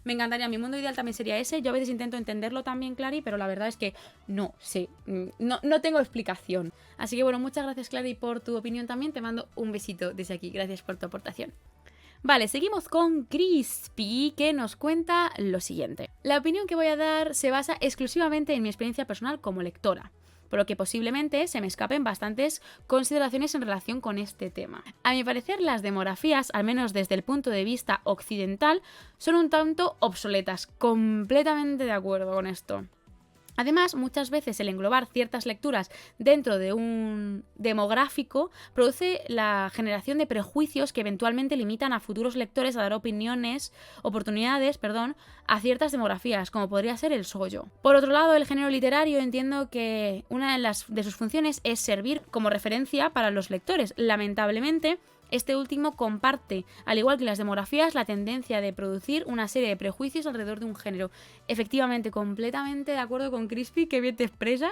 Me encantaría, mi mundo ideal también sería ese. Yo a veces intento entenderlo también, Clary, pero la verdad es que no sé, no tengo explicación. Así que bueno, muchas gracias, Clary, por tu opinión también. Te mando un besito desde aquí. Gracias por tu aportación. Vale, seguimos con Crispy, que nos cuenta lo siguiente. La opinión que voy a dar se basa exclusivamente en mi experiencia personal como lectora, por lo que posiblemente se me escapen bastantes consideraciones en relación con este tema. A mi parecer, las demografías, al menos desde el punto de vista occidental, son un tanto obsoletas. Completamente de acuerdo con esto. Además, muchas veces el englobar ciertas lecturas dentro de un demográfico produce la generación de prejuicios que eventualmente limitan a futuros lectores a dar oportunidades, a ciertas demografías, como podría ser el shoujo. Por otro lado, el género literario entiendo que una de sus funciones es servir como referencia para los lectores. Lamentablemente, este último comparte, al igual que las demografías, la tendencia de producir una serie de prejuicios alrededor de un género. Efectivamente, completamente de acuerdo con Crispy, que bien te expresas.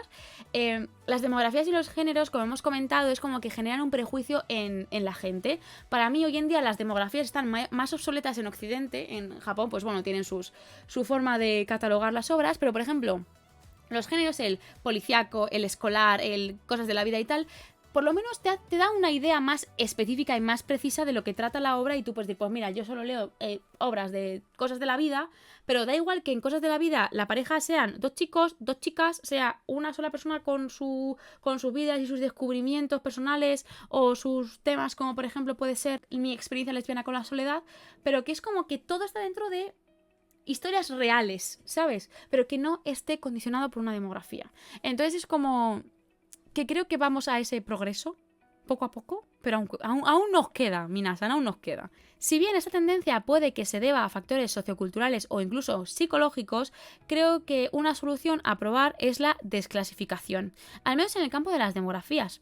Las demografías y los géneros, como hemos comentado, es como que generan un prejuicio en la gente. Para mí, hoy en día, las demografías están más obsoletas en Occidente. En Japón, pues bueno, tienen su forma de catalogar las obras, pero por ejemplo, los géneros, el policíaco, el escolar, el cosas de la vida y tal, por lo menos te da una idea más específica y más precisa de lo que trata la obra y tú puedes decir, pues mira, yo solo leo obras de cosas de la vida, pero da igual que en cosas de la vida la pareja sean 2 chicos, 2 chicas, sea una sola persona con sus vidas y sus descubrimientos personales o sus temas como por ejemplo puede ser mi experiencia lesbiana con la soledad, pero que es como que todo está dentro de historias reales, ¿sabes? Pero que no esté condicionado por una demografía. Entonces es como que creo que vamos a ese progreso poco a poco, pero aún nos queda, Minasan, aún nos queda. Si bien esta tendencia puede que se deba a factores socioculturales o incluso psicológicos, creo que una solución a probar es la desclasificación, al menos en el campo de las demografías.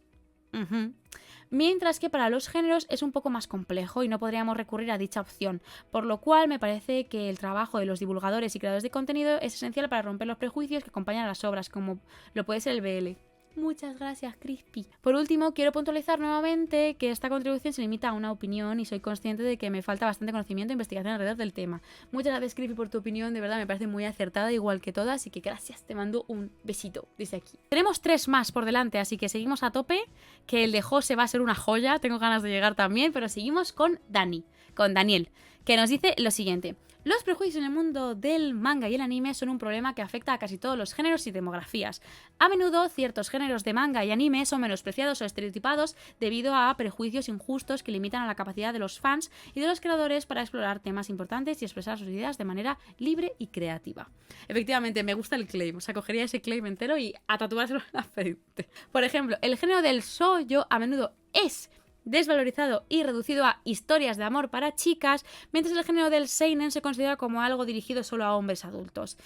Mientras que para los géneros es un poco más complejo y no podríamos recurrir a dicha opción, por lo cual me parece que el trabajo de los divulgadores y creadores de contenido es esencial para romper los prejuicios que acompañan a las obras, como lo puede ser el BL. Muchas gracias, Crispy. Por último, quiero puntualizar nuevamente que esta contribución se limita a una opinión y soy consciente de que me falta bastante conocimiento e investigación alrededor del tema. Muchas gracias, Crispy, por tu opinión, de verdad me parece muy acertada, igual que todas, así que gracias, te mando un besito desde aquí. Tenemos 3 más por delante, así que seguimos a tope, que el de José va a ser una joya, tengo ganas de llegar también, pero seguimos con Daniel, que nos dice lo siguiente. Los prejuicios en el mundo del manga y el anime son un problema que afecta a casi todos los géneros y demografías. A menudo, ciertos géneros de manga y anime son menospreciados o estereotipados debido a prejuicios injustos que limitan a la capacidad de los fans y de los creadores para explorar temas importantes y expresar sus ideas de manera libre y creativa. Efectivamente, me gusta el claim. O sea, cogería ese claim entero y a tatuárselo en la frente. Por ejemplo, el género del shoujo a menudo es desvalorizado y reducido a historias de amor para chicas, mientras el género del seinen se considera como algo dirigido solo a hombres adultos.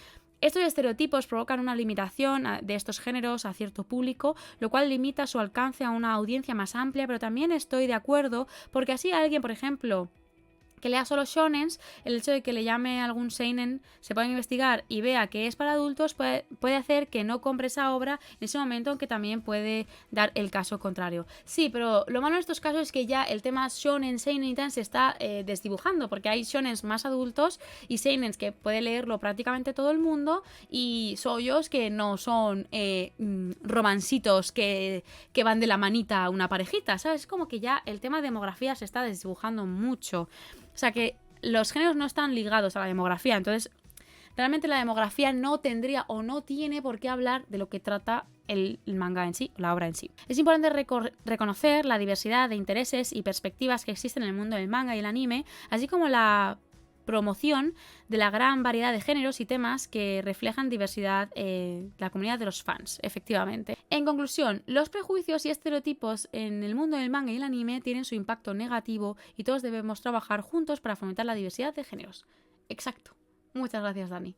Estos estereotipos provocan una limitación de estos géneros a cierto público, lo cual limita su alcance a una audiencia más amplia, pero también estoy de acuerdo porque así alguien, por ejemplo, que lea solo shonens, el hecho de que le llame algún seinen, se pueda investigar y vea que es para adultos, puede hacer que no compre esa obra en ese momento, aunque también puede dar el caso contrario. Sí, pero lo malo en estos casos es que ya el tema shonen, seinen y tal se está desdibujando, porque hay shonens más adultos y seinens que puede leerlo prácticamente todo el mundo y shoujos que no son romancitos que van de la manita a una parejita, ¿sabes? Es como que ya el tema de demografía se está desdibujando mucho. O sea que los géneros no están ligados a la demografía, entonces realmente la demografía no tendría o no tiene por qué hablar de lo que trata el manga en sí, la obra en sí. Es importante reconocer la diversidad de intereses y perspectivas que existen en el mundo del manga y el anime, así como la promoción de la gran variedad de géneros y temas que reflejan diversidad la comunidad de los fans, efectivamente. En conclusión, los prejuicios y estereotipos en el mundo del manga y el anime tienen su impacto negativo y todos debemos trabajar juntos para fomentar la diversidad de géneros. Exacto. Muchas gracias, Dani.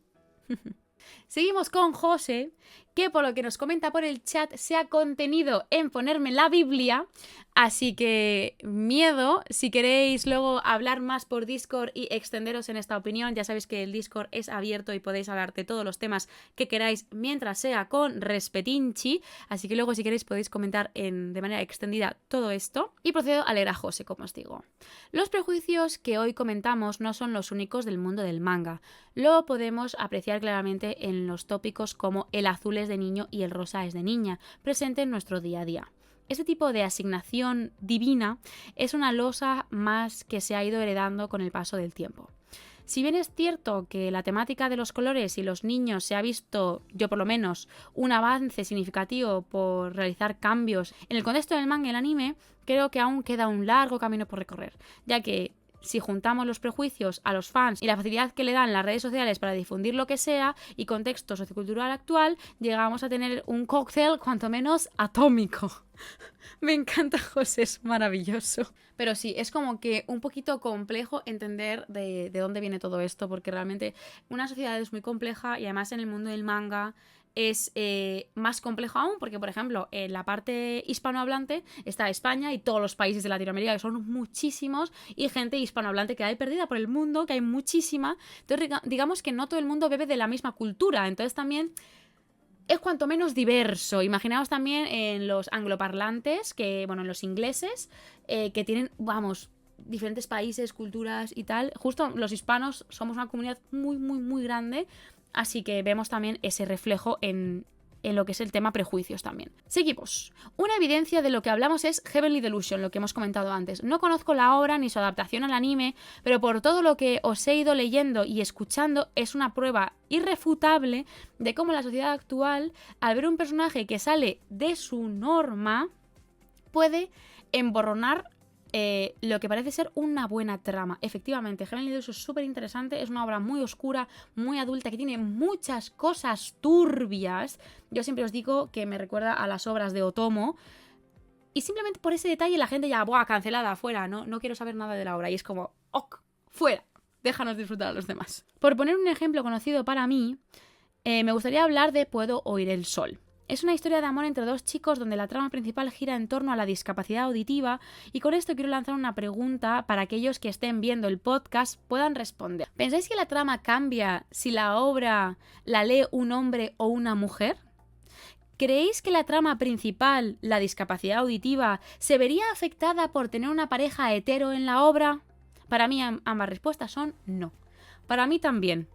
Seguimos con José, que por lo que nos comenta por el chat se ha contenido en ponerme la Biblia, así que miedo. Si queréis luego hablar más por Discord y extenderos en esta opinión, ya sabéis que el Discord es abierto y podéis hablar de todos los temas que queráis mientras sea con respetinchi, así que luego si queréis podéis comentar de manera extendida todo esto. Y procedo a leer a José, como os digo. Los prejuicios que hoy comentamos no son los únicos del mundo del manga. Lo podemos apreciar claramente en los tópicos como el azul es de niño y el rosa es de niña, presente en nuestro día a día. Este tipo de asignación divina es una losa más que se ha ido heredando con el paso del tiempo. Si bien es cierto que la temática de los colores y los niños se ha visto, yo por lo menos, un avance significativo por realizar cambios en el contexto del manga y el anime, creo que aún queda un largo camino por recorrer, ya que si juntamos los prejuicios a los fans y la facilidad que le dan las redes sociales para difundir lo que sea y contexto sociocultural actual, llegamos a tener un cóctel cuanto menos atómico. Me encanta, José, es maravilloso. Pero sí, es como que un poquito complejo entender de dónde viene todo esto, porque realmente una sociedad es muy compleja y además en el mundo del manga es más complejo aún porque, por ejemplo, en la parte hispanohablante está España y todos los países de Latinoamérica, que son muchísimos, y gente hispanohablante que hay perdida por el mundo, que hay muchísima. Entonces, digamos que no todo el mundo bebe de la misma cultura, entonces también es cuanto menos diverso. Imaginaos también en los angloparlantes, en los ingleses, que tienen, diferentes países, culturas y tal. Justo los hispanos somos una comunidad muy, muy, muy grande. Así que vemos también ese reflejo en en lo que es el tema prejuicios también. Seguimos. Una evidencia de lo que hablamos es Heavenly Delusion, lo que hemos comentado antes. No conozco la obra ni su adaptación al anime, pero por todo lo que os he ido leyendo y escuchando, es una prueba irrefutable de cómo la sociedad actual, al ver un personaje que sale de su norma, puede emborronar lo que parece ser una buena trama. Efectivamente, Heavenly Delusion es súper interesante, es una obra muy oscura, muy adulta, que tiene muchas cosas turbias. Yo siempre os digo que me recuerda a las obras de Otomo, y simplemente por ese detalle la gente ya, ¡buah, cancelada, fuera! No quiero saber nada de la obra, y es como, ¡ok, fuera! Déjanos disfrutar a los demás. Por poner un ejemplo conocido para mí, me gustaría hablar de Puedo oír el sol. Es una historia de amor entre dos chicos donde la trama principal gira en torno a la discapacidad auditiva, y con esto quiero lanzar una pregunta para aquellos que estén viendo el podcast puedan responder. ¿Pensáis que la trama cambia si la obra la lee un hombre o una mujer? ¿Creéis que la trama principal, la discapacidad auditiva, se vería afectada por tener una pareja hetero en la obra? Para mí ambas respuestas son no. Para mí también.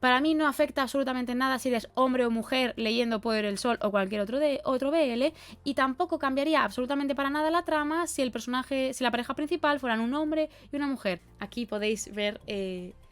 Para mí no afecta absolutamente nada si eres hombre o mujer leyendo Poder el Sol o cualquier otro BL, y tampoco cambiaría absolutamente para nada la trama si la pareja principal fueran un hombre y una mujer. Aquí podéis ver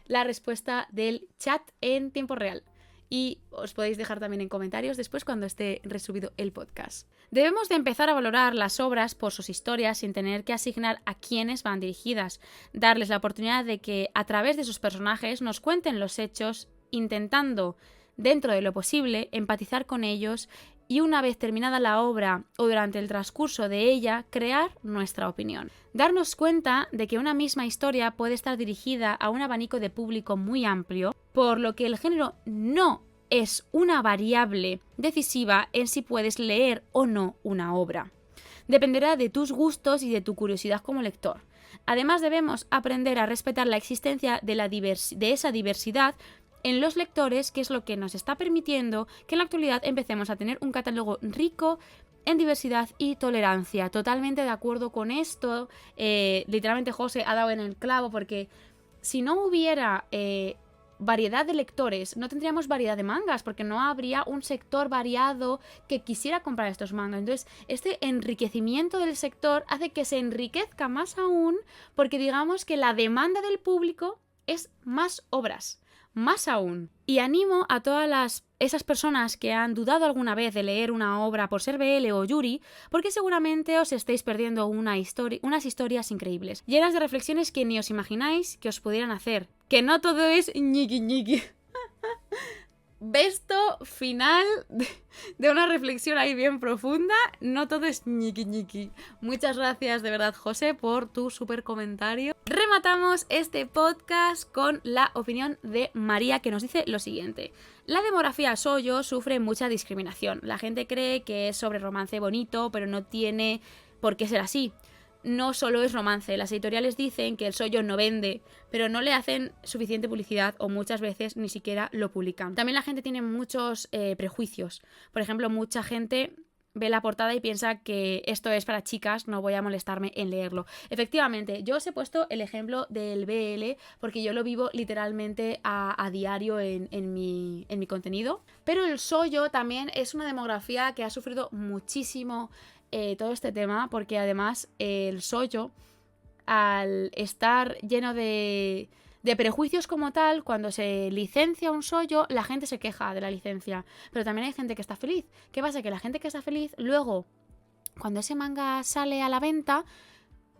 la respuesta del chat en tiempo real. Y os podéis dejar también en comentarios después cuando esté resubido el podcast. Debemos de empezar a valorar las obras por sus historias sin tener que asignar a quiénes van dirigidas. Darles la oportunidad de que a través de sus personajes nos cuenten los hechos, intentando, dentro de lo posible, empatizar con ellos, y una vez terminada la obra o durante el transcurso de ella, crear nuestra opinión. Darnos cuenta de que una misma historia puede estar dirigida a un abanico de público muy amplio, por lo que el género no es una variable decisiva en si puedes leer o no una obra. Dependerá de tus gustos y de tu curiosidad como lector. Además, debemos aprender a respetar la existencia de esa diversidad en los lectores, que es lo que nos está permitiendo que en la actualidad empecemos a tener un catálogo rico en diversidad y tolerancia. Totalmente de acuerdo con esto. Literalmente José ha dado en el clavo, porque si no hubiera variedad de lectores, no tendríamos variedad de mangas, porque no habría un sector variado que quisiera comprar estos mangas. Entonces, este enriquecimiento del sector hace que se enriquezca más aún, porque digamos que la demanda del público es más obras. Más aún. Y animo a todas esas personas que han dudado alguna vez de leer una obra por ser BL o Yuri, porque seguramente os estáis perdiendo unas historias increíbles, llenas de reflexiones que ni os imagináis que os pudieran hacer. Que no todo es ñiqui ñiqui. Besto final de una reflexión ahí bien profunda. No todo es ñiqui ñiqui. Muchas gracias de verdad, José, por tu súper comentario. Rematamos este podcast con la opinión de María, que nos dice lo siguiente. La demografía shoujo sufre mucha discriminación. La gente cree que es sobre romance bonito, pero no tiene por qué ser así. No solo es romance, las editoriales dicen que el shoujo no vende, pero no le hacen suficiente publicidad o muchas veces ni siquiera lo publican. También la gente tiene muchos prejuicios. Por ejemplo, mucha gente ve la portada y piensa que esto es para chicas, no voy a molestarme en leerlo. Efectivamente, yo os he puesto el ejemplo del BL porque yo lo vivo literalmente a diario en mi contenido. Pero el shoujo también es una demografía que ha sufrido muchísimo todo este tema, porque además el shoujo, al estar lleno de prejuicios como tal, cuando se licencia un shoujo, la gente se queja de la licencia, pero también hay gente que está feliz. ¿Qué pasa? Que la gente que está feliz, luego, cuando ese manga sale a la venta,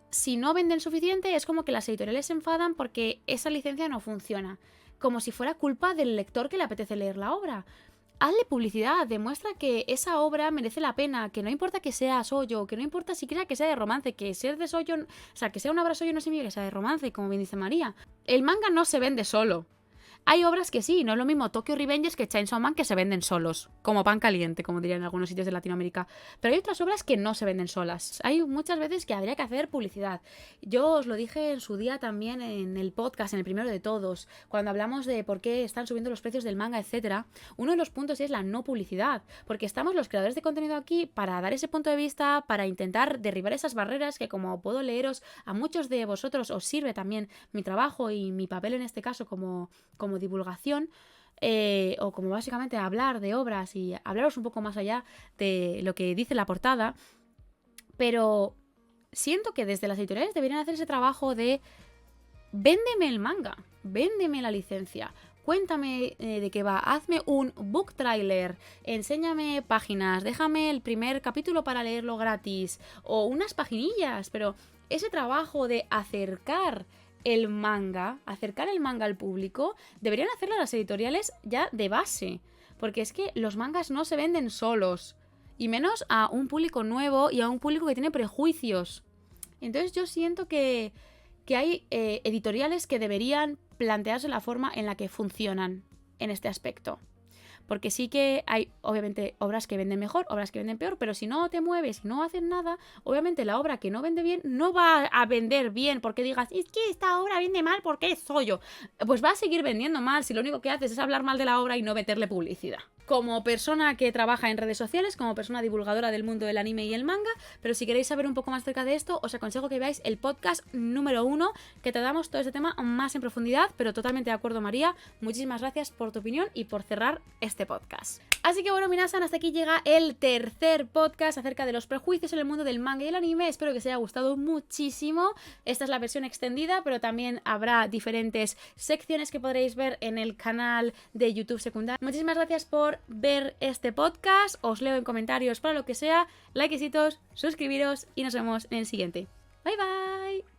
si no venden suficiente, es como que las editoriales se enfadan porque esa licencia no funciona, como si fuera culpa del lector que le apetece leer la obra. Hazle publicidad, demuestra que esa obra merece la pena, que no importa que sea shoujo, que no importa siquiera que sea de romance, que ser de shoujo, o sea, que sea una obra shoujo no significa que sea de romance, como bien dice María. El manga no se vende solo. Hay obras que sí, no es lo mismo Tokyo Revengers que Chainsaw Man, que se venden solos, como pan caliente, como dirían en algunos sitios de Latinoamérica. Pero hay otras obras que no se venden solas. Hay muchas veces que habría que hacer publicidad. Yo os lo dije en su día también en el podcast, en el primero de todos, cuando hablamos de por qué están subiendo los precios del manga, etcétera. Uno de los puntos es la no publicidad, porque estamos los creadores de contenido aquí para dar ese punto de vista, para intentar derribar esas barreras que, como puedo leeros, a muchos de vosotros os sirve también mi trabajo y mi papel en este caso como divulgación. o como básicamente hablar de obras y hablaros un poco más allá de lo que dice la portada, pero siento que desde las editoriales deberían hacer ese trabajo de véndeme el manga, véndeme la licencia, cuéntame de qué va, hazme un book trailer, enséñame páginas, déjame el primer capítulo para leerlo gratis, o unas paginillas, pero ese trabajo de acercar el manga al público, deberían hacerlo las editoriales ya de base, porque es que los mangas no se venden solos, y menos a un público nuevo y a un público que tiene prejuicios. Entonces yo siento que hay editoriales que deberían plantearse la forma en la que funcionan en este aspecto. Porque sí que hay, obviamente, obras que venden mejor, obras que venden peor, pero si no te mueves y no haces nada, obviamente la obra que no vende bien no va a vender bien porque digas, es que esta obra vende mal porque soy yo. Pues va a seguir vendiendo mal si lo único que haces es hablar mal de la obra y no meterle publicidad. Como persona que trabaja en redes sociales, como persona divulgadora del mundo del anime y el manga, pero si queréis saber un poco más acerca de esto, os aconsejo que veáis el podcast número 1, que tratamos todo este tema más en profundidad, pero totalmente de acuerdo, María. Muchísimas gracias por tu opinión y por cerrar este podcast. Así que bueno, minasan, hasta aquí llega el tercer podcast acerca de los prejuicios en el mundo del manga y el anime. Espero que os haya gustado muchísimo. Esta es la versión extendida, pero también habrá diferentes secciones que podréis ver en el canal de YouTube secundario. Muchísimas gracias por ver este podcast. Os leo en comentarios para lo que sea. Likecitos, suscribiros y nos vemos en el siguiente. Bye bye.